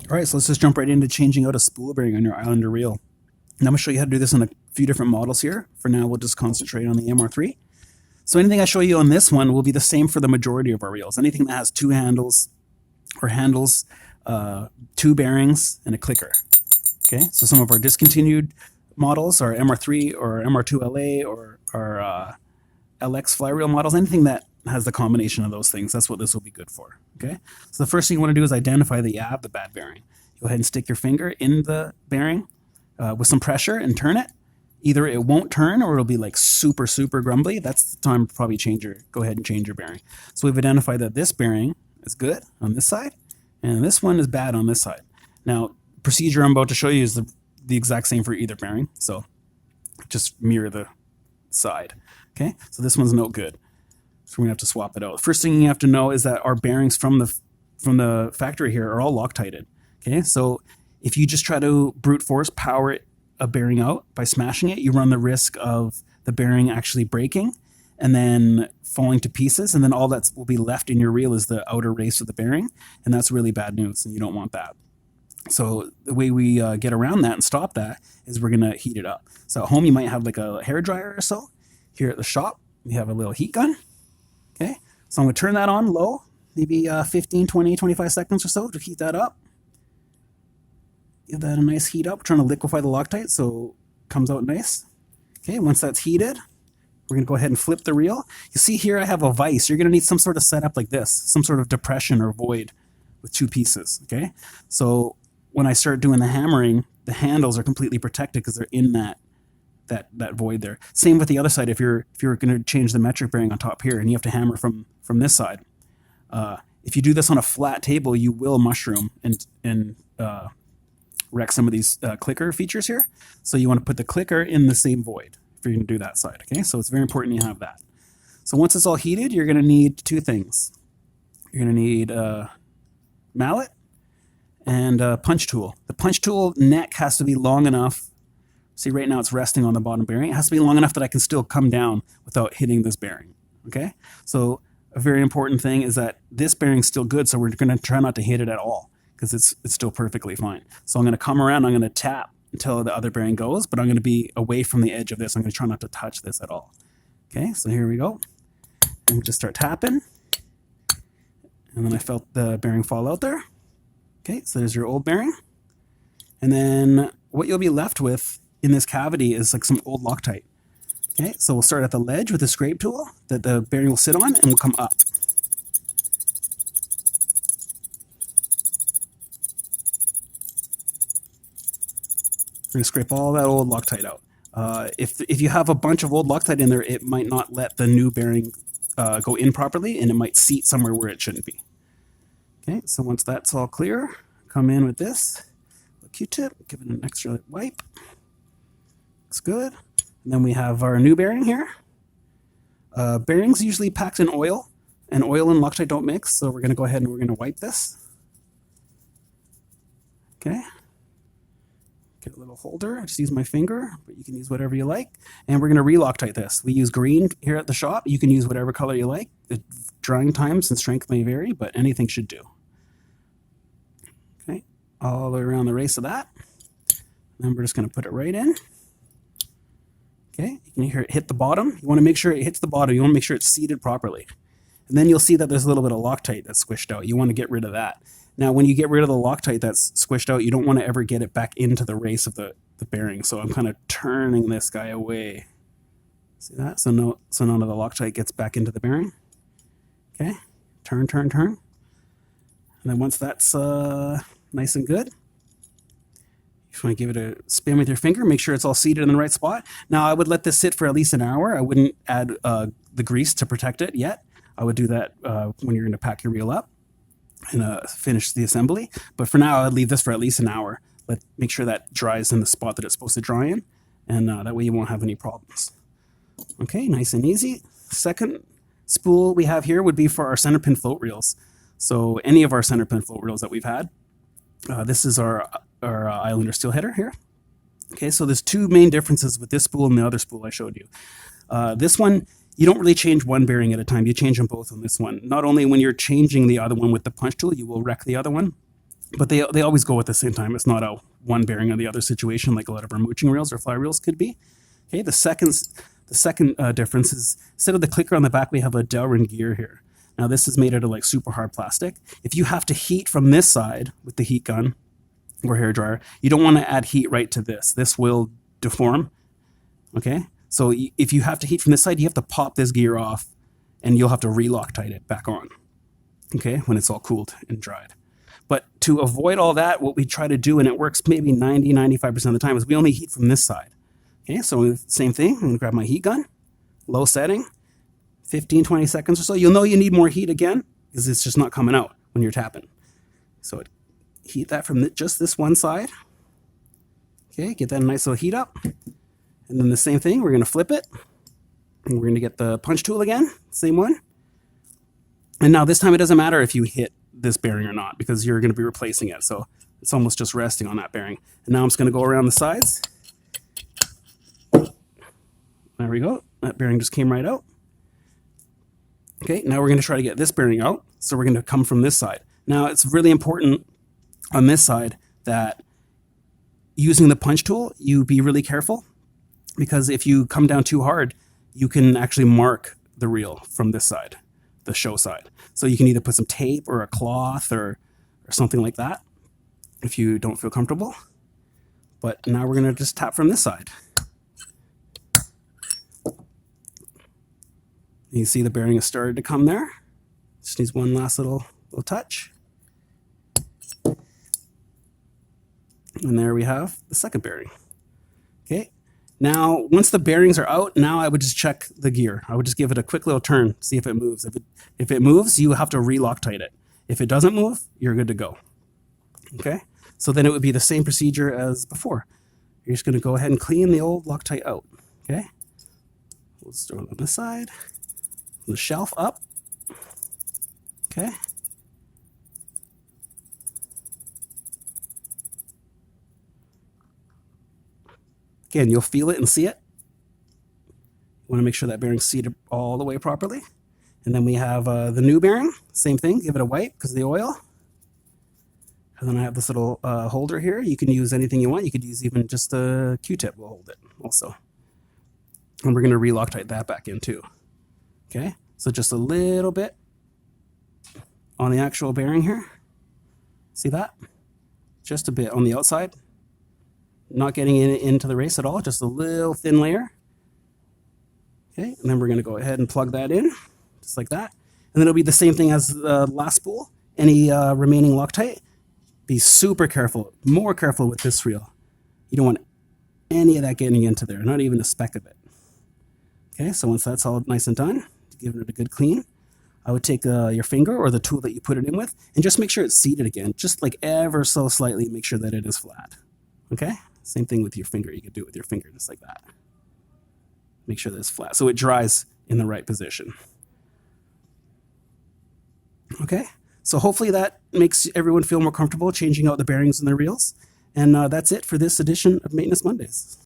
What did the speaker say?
All right, so let's just jump right into changing out a spool bearing on your Islander reel. And I'm going to show you how to do this on a few different models here. For now, we'll just concentrate on the MR3. So anything I show you on this one will be the same for the majority of our reels. Anything that has two handles or handles, two bearings, and a clicker. Okay, so some of our discontinued models are MR3 or MR2LA or our LX flywheel models, anything that has the combination of those things, that's what this will be good for. Okay, so the first thing you want to do is identify that you have the bad bearing. Go ahead and stick your finger in the bearing with some pressure and turn it. Either it won't turn or it'll be like super grumbly. That's the time to probably go ahead and change your bearing. So we've identified that this bearing is good on this side and this one is bad on this side. Now, procedure I'm about to show you is the exact same for either bearing. So just mirror the side. Okay, so this one's no good. So we're gonna have to swap it out. First thing you have to know is that our bearings from the factory here are all Loctited. Okay, so if you just try to brute force power a bearing out by smashing it, you run the risk of the bearing actually breaking and then falling to pieces, and then all that will be left in your reel is the outer race of the bearing, and that's really bad news, and you don't want that. So the way we get around that and stop that is we're gonna heat it up. So at home you might have like a hair dryer or so. Here at the shop we have a little heat gun. Okay, so I'm gonna turn that on low, maybe 15, 20, 25 seconds or so to heat that up. Give that a nice heat up. We're trying to liquefy the Loctite so it comes out nice. Okay, once that's heated, we're going to go ahead and flip the reel. You see here I have a vise. You're going to need some sort of setup like this, some sort of depression or void with two pieces. Okay, so when I start doing the hammering, the handles are completely protected because they're in that void there. Same with the other side. If you're going to change the metric bearing on top here and you have to hammer from this side, if you do this on a flat table, you will mushroom and wreck some of these clicker features here. So you want to put the clicker in the same void if you're going to do that side. Okay, so it's very important you have that. So once it's all heated, you're going to need two things. You're going to need a mallet and a punch tool. The punch tool neck has to be long enough. See, right now it's resting on the bottom bearing. It has to be long enough that I can still come down without hitting this bearing. Okay, so a very important thing is that this bearing's still good, so we're going to try not to hit it at all, because it's still perfectly fine. So I'm going to come around, I'm going to tap until the other bearing goes, but I'm going to be away from the edge of this. I'm going to try not to touch this at all. Okay, so here we go. And just start tapping. And then I felt the bearing fall out there. Okay, so there's your old bearing. And then what you'll be left with in this cavity is like some old Loctite. Okay, so we'll start at the ledge with a scrape tool that the bearing will sit on, and we'll come up. We're going to scrape all that old Loctite out. If you have a bunch of old Loctite in there, it might not let the new bearing go in properly, and it might seat somewhere where it shouldn't be. Okay, so once that's all clear, come in with this Q-tip, give it an extra wipe. Looks good. And then we have our new bearing here. Bearings usually packed in oil, and oil and Loctite don't mix, so we're going to go ahead and we're going to wipe this. Okay. Get a little holder. I just use my finger, but you can use whatever you like. And we're going to re-Loctite this. We use green here at the shop. You can use whatever color you like. The drying times and strength may vary, but anything should do. Okay, all the way around the race of that. Then we're just going to put it right in. Okay, you can hear it hit the bottom. You want to make sure it hits the bottom. You want to make sure it's seated properly. And then you'll see that there's a little bit of Loctite that's squished out. You want to get rid of that. Now, when you get rid of the Loctite that's squished out, you don't want to ever get it back into the race of the bearing. So I'm kind of turning this guy away. See that? So none of the Loctite gets back into the bearing. Okay, turn. And then once that's nice and good, you just want to give it a spin with your finger, make sure it's all seated in the right spot. Now, I would let this sit for at least an hour. I wouldn't add the grease to protect it yet. I would do that when you're going to pack your reel up and finish the assembly. But for now, I'd leave this for at least an hour. Make sure that dries in the spot that it's supposed to dry in, and that way you won't have any problems. Okay, nice and easy. Second spool we have here would be for our center pin float reels. So any of our center pin float reels that we've had. This is our Islander steel header here. Okay, so there's two main differences with this spool and the other spool I showed you. This one, you don't really change one bearing at a time. You change them both on this one. Not only when you're changing the other one with the punch tool, you will wreck the other one. but they always go at the same time. It's not a one bearing on the other situation like a lot of our mooching reels or fly reels could be. Okay, the second difference is instead of the clicker on the back, we have a Delrin gear here. Now this is made out of like super hard plastic. If you have to heat from this side with the heat gun or hair dryer, you don't want to add heat right to this. This will deform. Okay, so if you have to heat from this side, you have to pop this gear off and you'll have to re-Loctite it back on. Okay, when it's all cooled and dried. But to avoid all that, what we try to do, and it works maybe 90-95% of the time, is we only heat from this side. Okay, so same thing. I'm going to grab my heat gun, low setting, 15-20 seconds or so. You'll know you need more heat again because it's just not coming out when you're tapping. So heat that from just this one side. Okay, get that nice little heat up. And then the same thing, we're going to flip it. And we're going to get the punch tool again, same one. And now this time it doesn't matter if you hit this bearing or not because you're going to be replacing it. So it's almost just resting on that bearing. And now I'm just going to go around the sides. There we go. That bearing just came right out. Okay, now we're going to try to get this bearing out. So we're going to come from this side. Now it's really important on this side that using the punch tool, you be really careful because if you come down too hard, you can actually mark the reel from this side, the show side. So you can either put some tape or a cloth or something like that if you don't feel comfortable. But now we're going to just tap from this side. You see the bearing has started to come there. Just needs one last little touch. And there we have the second bearing. Okay. Now, once the bearings are out, now I would just check the gear. I would just give it a quick little turn, see if it moves. If it moves, you have to re-Loctite it. If it doesn't move, you're good to go. Okay. So then it would be the same procedure as before. You're just going to go ahead and clean the old Loctite out. Okay. We'll just throw it on this side. The shelf up. Okay. Again, you'll feel it and see it. You want to make sure that bearing's seated all the way properly. And then we have the new bearing. Same thing. Give it a wipe because of the oil. And then I have this little holder here. You can use anything you want. You could use even just a Q-tip will hold it also. And we're going to re-Loctite that back in too. Okay, so just a little bit on the actual bearing here. See that? Just a bit on the outside. Not getting into the race at all, just a little thin layer. Okay, and then we're going to go ahead and plug that in, just like that. And then it'll be the same thing as the last spool. Any remaining Loctite, be super careful, more careful with this reel. You don't want any of that getting into there, not even a speck of it. Okay, so once that's all nice and done, give it a good clean. I would take your finger or the tool that you put it in with and just make sure it's seated again, just like ever so slightly, make sure that it is flat. Okay, same thing with your finger. You could do it with your finger just like that. Make sure that it's flat so it dries in the right position. Okay, so hopefully that makes everyone feel more comfortable changing out the bearings and the reels. And that's it for this edition of Maintenance Mondays.